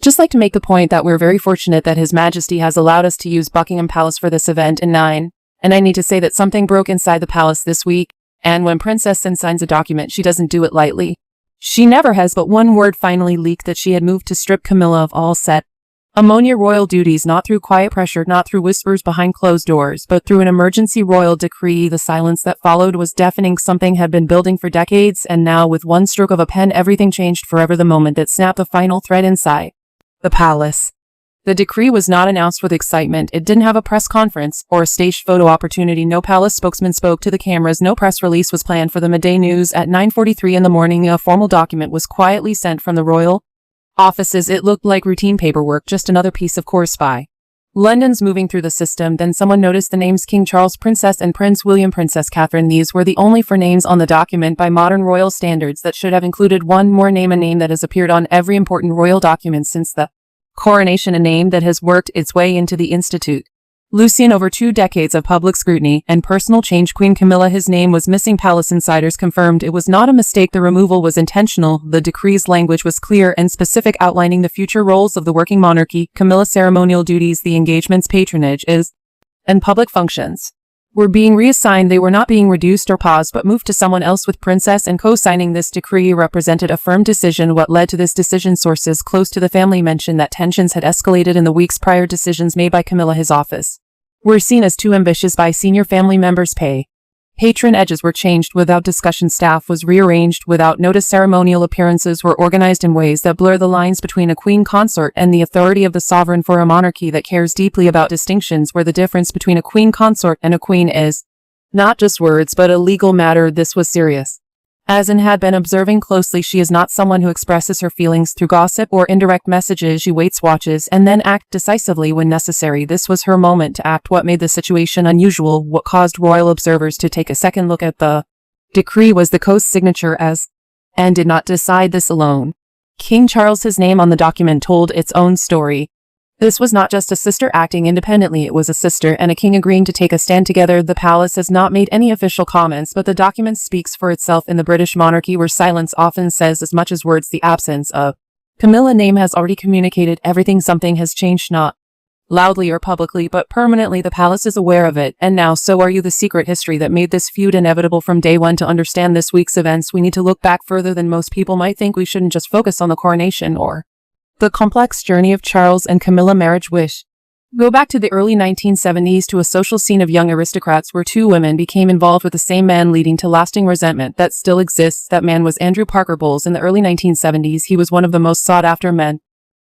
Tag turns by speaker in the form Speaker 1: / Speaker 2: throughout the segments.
Speaker 1: Just like to make the point that we're very fortunate that His Majesty has allowed us to use Buckingham Palace for this event in 9. And I need to say that something broke inside the palace this week, and when Princess Sin signs a document, she doesn't do it lightly. She never has, but one word finally leaked that she had moved to strip Camilla of all ceremonial royal duties, not through quiet pressure, not through whispers behind closed doors, but through an emergency royal decree. The silence that followed was deafening. Something had been building for decades, and now with one stroke of a pen everything changed forever. The moment that snapped the final thread inside the palace. The decree was not announced with excitement. It didn't have a press conference or a staged photo opportunity. No palace spokesman spoke to the cameras. No press release was planned for the midday news. At 9:43 in the morning, a formal document was quietly sent from the royal offices. It looked like routine paperwork, just another piece of correspondence. London's moving through the system. Then someone noticed the names King Charles, Princess and Prince William, Princess Catherine. These were the only 4 names on the document by modern royal standards. That should have included one more name, a name that has appeared on every important royal document since the coronation, a name that has worked its way into the institute. Lucian, over 2 decades of public scrutiny and personal change. Queen Camilla, his name was missing. Palace insiders confirmed it was not a mistake. The removal was intentional. The decree's language was clear and specific, outlining the future roles of the working monarchy. Camilla's ceremonial duties, the engagements, patronage, and public functions were being reassigned. They were not being reduced or paused, but moved to someone else. With Princess and co-signing this decree represented a firm decision. What led to this decision? Sources close to the family mentioned that tensions had escalated in the weeks prior. Decisions made by Camilla, his office, were seen as too ambitious by senior family members. Patron edges were changed without discussion. Staff was rearranged without notice. Ceremonial appearances were organized in ways that blur the lines between a queen consort and the authority of the sovereign. For a monarchy that cares deeply about distinctions, where the difference between a queen consort and a queen is not just words but a legal matter, this was serious. As Anne had been observing closely, she is not someone who expresses her feelings through gossip or indirect messages. She waits, watches, and then acts decisively when necessary. This was her moment to act. What made the situation unusual, what caused royal observers to take a second look at the decree, was the co-signature. Anne did not decide this alone. King Charles, his name on the document, told its own story. This was not just a sister acting independently, it was a sister and a king agreeing to take a stand together. The palace has not made any official comments, but the document speaks for itself. In the British monarchy, where silence often says as much as words, the absence of Camilla's name has already communicated everything. Something has changed, not loudly or publicly, but permanently. The palace is aware of it, and now so are you. The secret history that made this feud inevitable from day one. To understand this week's events, we need to look back further than most people might think. We shouldn't just focus on the coronation or the complex journey of Charles and Camilla marriage wish. Go back to the early 1970s to a social scene of young aristocrats where 2 women became involved with the same man, leading to lasting resentment that still exists. That man was Andrew Parker Bowles. In the early 1970s, he was one of the most sought-after men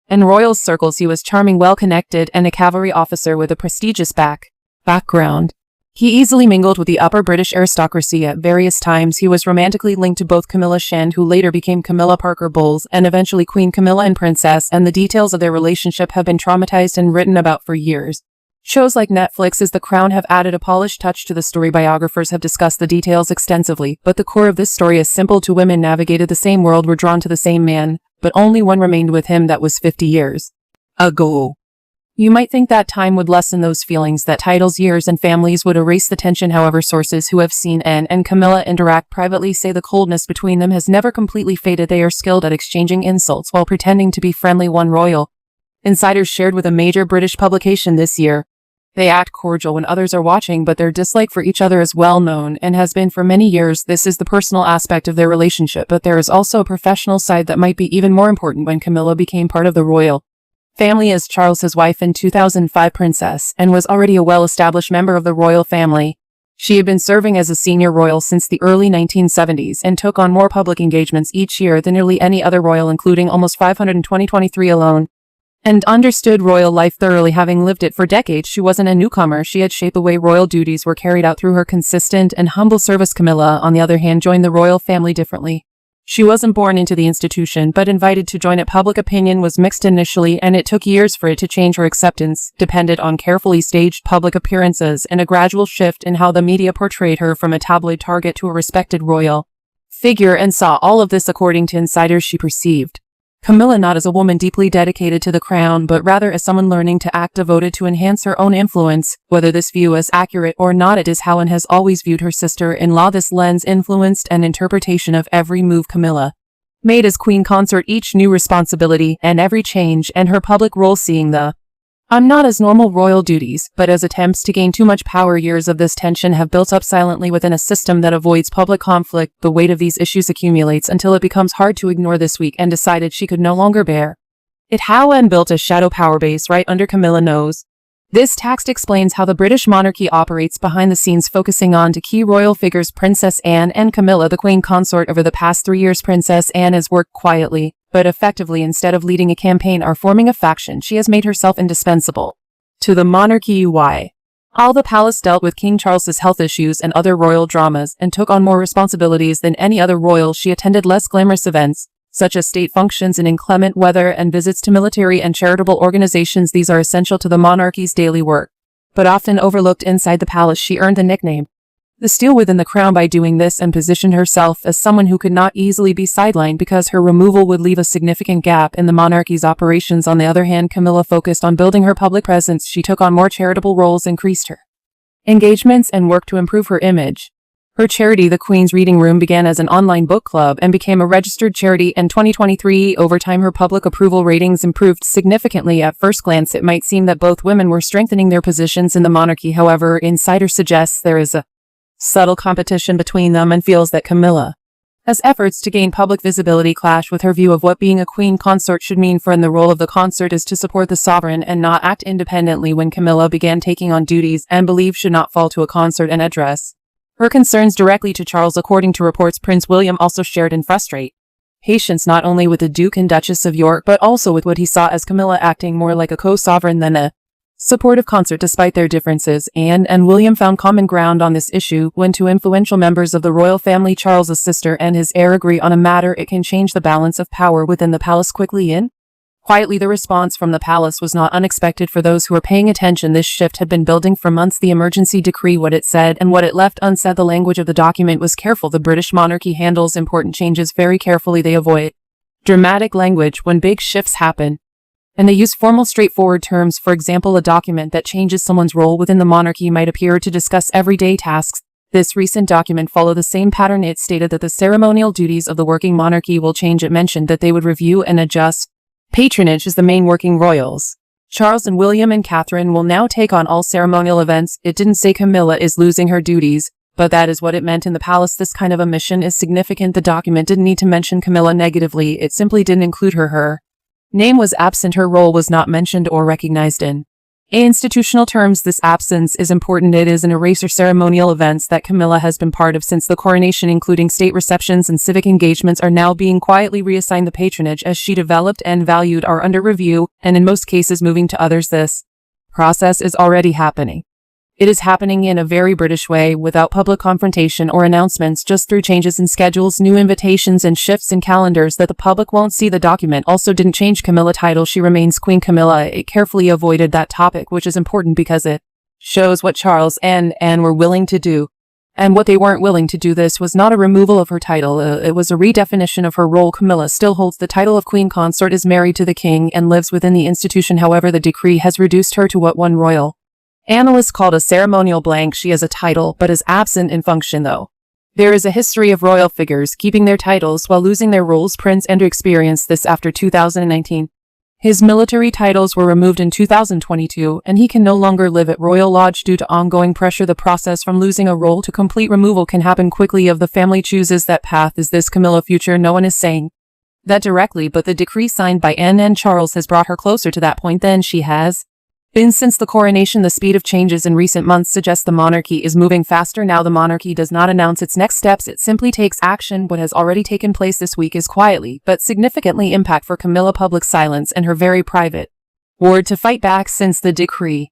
Speaker 1: in royal circles. He was charming, well-connected, and a cavalry officer with a prestigious background. He easily mingled with the upper British aristocracy. At various times, he was romantically linked to both Camilla Shand, who later became Camilla Parker Bowles, and eventually Queen Camilla, and Princess, and the details of their relationship have been dramatized and written about for years. Shows like Netflix's The Crown have added a polished touch to the story. Biographers have discussed the details extensively, but the core of this story is simple. 2 women navigated the same world, were drawn to the same man, but only one remained with him. That was 50 years ago. You might think that time would lessen those feelings, that titles, years, and families would erase the tension. However, sources who have seen Anne and Camilla interact privately say the coldness between them has never completely faded. They are skilled at exchanging insults while pretending to be friendly. One royal insider shared with a major British publication this year. They act cordial when others are watching, but their dislike for each other is well known and has been for many years. This is the personal aspect of their relationship, but there is also a professional side that might be even more important. When Camilla became part of the royal family as Charles, his wife in 2005, Princess, and was already a well-established member of the royal family. She had been serving as a senior royal since the early 1970s and took on more public engagements each year than nearly any other royal, including almost 500 in 2023 alone, and understood royal life thoroughly. Having lived it for decades, she wasn't a newcomer. She had shaped the way royal duties were carried out through her consistent and humble service. Camilla, on the other hand, joined the royal family differently. She wasn't born into the institution, but invited to join it. Public opinion was mixed initially, and it took years for it to change. Her acceptance depended on carefully staged public appearances and a gradual shift in how the media portrayed her, from a tabloid target to a respected royal figure. And saw all of this, according to insiders, she perceived Camilla not as a woman deeply dedicated to the crown, but rather as someone learning to act devoted to enhance her own influence. Whether this view is accurate or not, it is how Anne has always viewed her sister-in-law. This lens influenced an interpretation of every move Camilla made as queen consort each new responsibility and every change and her public role seeing the I'm not as normal royal duties, but as attempts to gain too much power. Years of this tension have built up silently within a system that avoids public conflict. The weight of these issues accumulates until it becomes hard to ignore. This week and decided she could no longer bear it. How and built a shadow power base right under Camilla nose. This text explains how the British monarchy operates behind the scenes, focusing on two key royal figures, Princess Anne and Camilla, the queen consort. Over the past 3 years, Princess Anne has worked quietly, but effectively. Instead of leading a campaign or forming a faction, she has made herself indispensable to the monarchy. All the palace dealt with King Charles's health issues and other royal dramas and took on more responsibilities than any other royal. She attended less glamorous events, such as state functions in inclement weather and visits to military and charitable organizations. These are essential to the monarchy's daily work, but often overlooked inside the palace. She earned the nickname the Steel within the crown by doing this, and positioned herself as someone who could not easily be sidelined because her removal would leave a significant gap in the monarchy's operations. On the other hand, Camilla focused on building her public presence. She took on more charitable roles, increased her engagements, and worked to improve her image. Her charity, the Queen's Reading Room, began as an online book club and became a registered charity in 2023. Over time, her public approval ratings improved significantly. At first glance, it might seem that both women were strengthening their positions in the monarchy. However, Insider suggests there is a subtle competition between them and feels that Camilla has efforts to gain public visibility clash with her view of what being a queen consort should mean for. And the role of the consort is to support the sovereign and not act independently. When Camilla began taking on duties and believed should not fall to a consort and address her concerns directly to Charles. According to reports, Prince William also shared in frustrate patience not only with the Duke and Duchess of York, but also with what he saw as Camilla acting more like a co-sovereign than a supportive consort. Despite their differences, Anne and William found common ground on this issue. When two influential members of the royal family, Charles's sister and his heir, agree on a matter, it can change the balance of power within the palace quickly and quietly. The response from the palace was not unexpected for those who were paying attention. This shift had been building for months. The emergency decree, what it said and what it left unsaid. The language of the document was careful. The British monarchy handles important changes very carefully. They avoid dramatic language when big shifts happen, and they use formal, straightforward terms. For example, a document that changes someone's role within the monarchy might appear to discuss everyday tasks. This recent document followed the same pattern. It stated that the ceremonial duties of the working monarchy will change. It mentioned that they would review and adjust patronage as the main working royals. Charles and William and Catherine will now take on all ceremonial events. It didn't say Camilla is losing her duties, but that is what it meant in the palace. This kind of omission is significant. The document didn't need to mention Camilla negatively. It simply didn't include her. Her name was absent. Her role was not mentioned or recognized. In institutional terms, this absence is important. It is an eraser. Ceremonial events that Camilla has been part of since the coronation, including state receptions and civic engagements, are now being quietly reassigned. The patronage as she developed and valued are under review, and in most cases moving to others. This process is already happening. It is happening in a very British way, without public confrontation or announcements, just through changes in schedules, new invitations, and shifts in calendars that the public won't see. The document also didn't change Camilla title. She remains Queen Camilla. It carefully avoided that topic, which is important because it shows what Charles and Anne were willing to do and what they weren't willing to do. This was not a removal of her title. It was a redefinition of her role. Camilla still holds the title of queen consort, is married to the king, and lives within the institution. However, the decree has reduced her to what one royal analysts called a ceremonial blank. She has a title, but is absent in function. Though there is a history of royal figures keeping their titles while losing their roles. Prince Andrew experienced this after 2019. His military titles were removed in 2022, and he can no longer live at Royal Lodge due to ongoing pressure. The process from losing a role to complete removal can happen quickly if the family chooses that path. Is this Camilla future? No one is saying that directly, but the decree signed by Anne and Charles has brought her closer to that point than she has been since the coronation. The speed of changes in recent months suggests the monarchy is moving faster now. The monarchy does not announce its next steps, it simply takes action. What has already taken place this week is quietly but significantly impact for Camilla. Public silence and her very private word to fight back since the decree.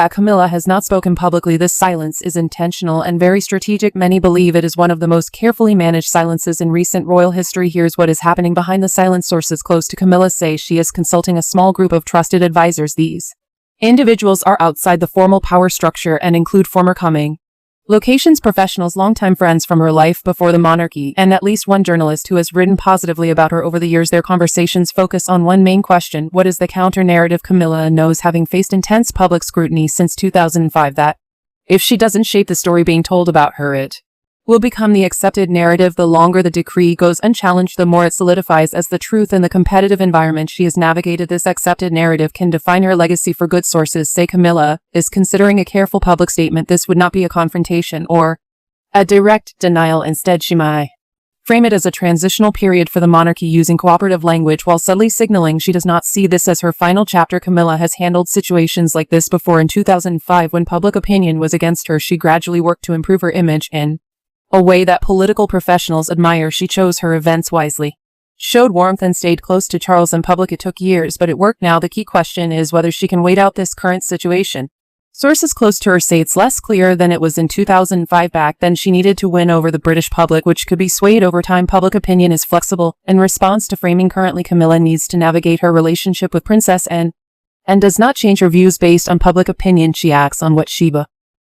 Speaker 1: Camilla has not spoken publicly. This silence is intentional and very strategic. Many believe it is one of the most carefully managed silences in recent royal history. Here's what is happening behind the silence. Sources close to Camilla say she is consulting a small group of trusted advisors. These individuals are outside the formal power structure and include former coming locations professionals, longtime friends from her life before the monarchy, and at least one journalist who has written positively about her over the years. Their conversations focus on one main question: what is the counter-narrative? Camilla knows, having faced intense public scrutiny since 2005, that if she doesn't shape the story being told about her, it will become the accepted narrative. The longer the decree goes unchallenged, the more it solidifies as the truth. In the competitive environment she has navigated, this accepted narrative can define her legacy for good. Sources say Camilla is considering a careful public statement. This would not be a confrontation or a direct denial. Instead, she might frame it as a transitional period for the monarchy, using cooperative language while subtly signaling she does not see this as her final chapter. Camilla has handled situations like this before. In 2005, when public opinion was against her, she gradually worked to improve her image in a way that political professionals admire. She chose her events wisely, showed warmth, and stayed close to Charles in public. It took years, but it worked. Now the key question is whether she can wait out this current situation. Sources close to her say it's less clear than it was in 2005. Back then she needed to win over the British public, which could be swayed over time. Public opinion is flexible in response to framing. Currently, Camilla needs to navigate her relationship with Princess Anne and does not change her views based on public opinion. She acts on what she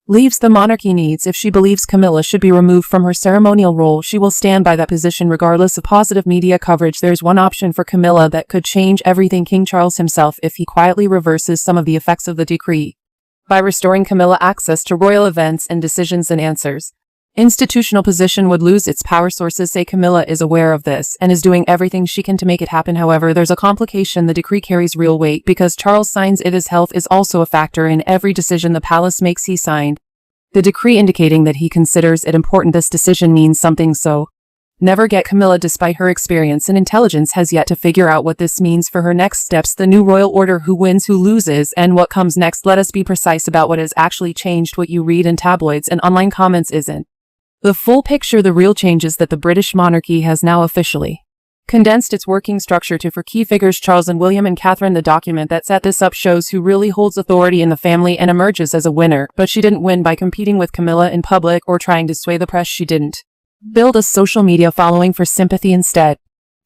Speaker 1: believes the monarchy needs. If she believes Camilla should be removed from her ceremonial role, she will stand by that position regardless of positive media coverage. There's one option for Camilla that could change everything: King Charles himself, if he quietly reverses some of the effects of the decree by restoring Camilla access to royal events and decisions and answers. Institutional position would lose its power. Sources say Camilla is aware of this and is doing everything she can to make it happen. However, there's a complication: the decree carries real weight because Charles signs it. His health is also a factor in every decision the palace makes. He signed the decree indicating that he considers it important. This decision means something, so never get Camilla, despite her experience and intelligence, has yet to figure out what this means for her next steps. The new royal order: who wins, who loses, and what comes next. Let us be precise about what has actually changed. What you read in tabloids and online comments isn't the full picture. The real change is that the British monarchy has now officially condensed its working structure to 4 key figures: Charles and William and Catherine. The document that set this up shows who really holds authority in the family and emerges as a winner. But she didn't win by competing with Camilla in public or trying to sway the press. She didn't build a social media following for sympathy. Instead,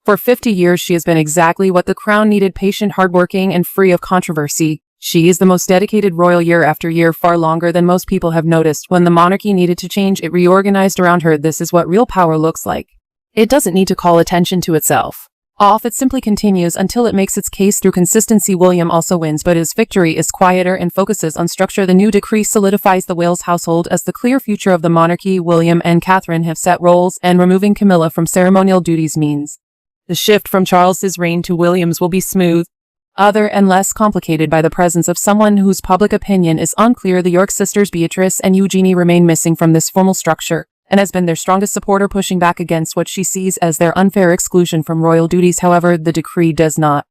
Speaker 1: for 50 years she has been exactly what the crown needed: patient, hardworking, and free of controversy. She is the most dedicated royal year after year, far longer than most people have noticed. When the monarchy needed to change, it reorganized around her. This is what real power looks like. It doesn't need to call attention to itself off. It simply continues until it makes its case through consistency. William also wins, but his victory is quieter and focuses on structure. The new decree solidifies the Wales household as the clear future of the monarchy. William and Catherine have set roles, and removing Camilla from ceremonial duties means the shift from Charles's reign to William's will be smooth, other and less complicated by the presence of someone whose public opinion is unclear. The York sisters, Beatrice and Eugenie, remain missing from this formal structure and has been their strongest supporter, pushing back against what she sees as their unfair exclusion from royal duties. However, the decree does not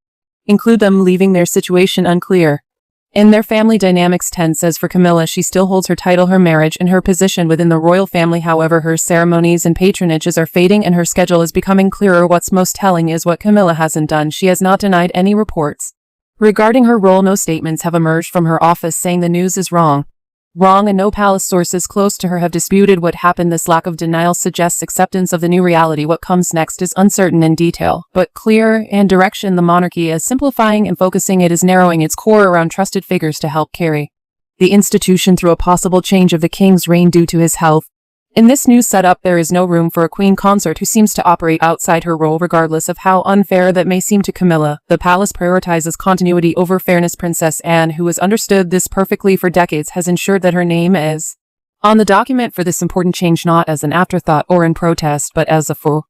Speaker 1: include them, leaving their situation unclear. In their family dynamics, 10 says for Camilla, she still holds her title, her marriage, and her position within the royal family. However, her ceremonies and patronages are fading and her schedule is becoming clearer. What's most telling is what Camilla hasn't done. She has not denied any reports regarding her role. No statements have emerged from her office saying the news is wrong, and no palace sources close to her have disputed what happened. This lack of denial suggests acceptance of the new reality. What comes next is uncertain in detail, but clear in direction. The monarchy is simplifying and focusing. It is narrowing its core around trusted figures to help carry the institution through a possible change of the king's reign due to his health. In this new setup, there is no room for a queen consort who seems to operate outside her role, regardless of how unfair that may seem to Camilla. The palace prioritizes continuity over fairness. Princess Anne, who has understood this perfectly for decades, has ensured that her name is on the document for this important change, not as an afterthought or in protest, but as a full